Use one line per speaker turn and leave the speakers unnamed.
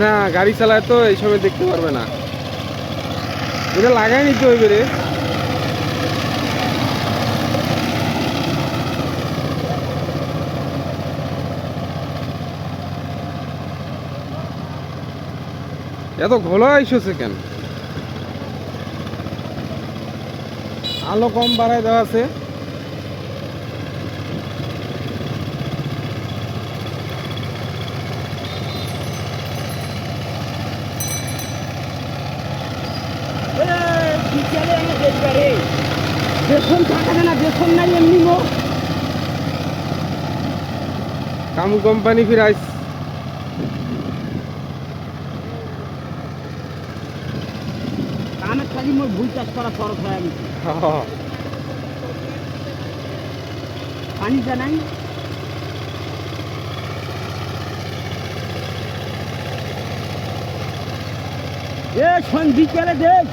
না গাড়ি চালায় তো এই সময় দেখতে পারবে না, এটা লাগাই নিতে হইবে রে। এত ঘোলা আইসছে কেন? আলো কম বাড়ায় দেওয়া আছে। কামু কোম্পানি ফির আইস।
কামে খালি মোর ভুল চাষ করা ফরক হয়ে গেছে। পানি জানাই এ শোন বিকেলে দেখ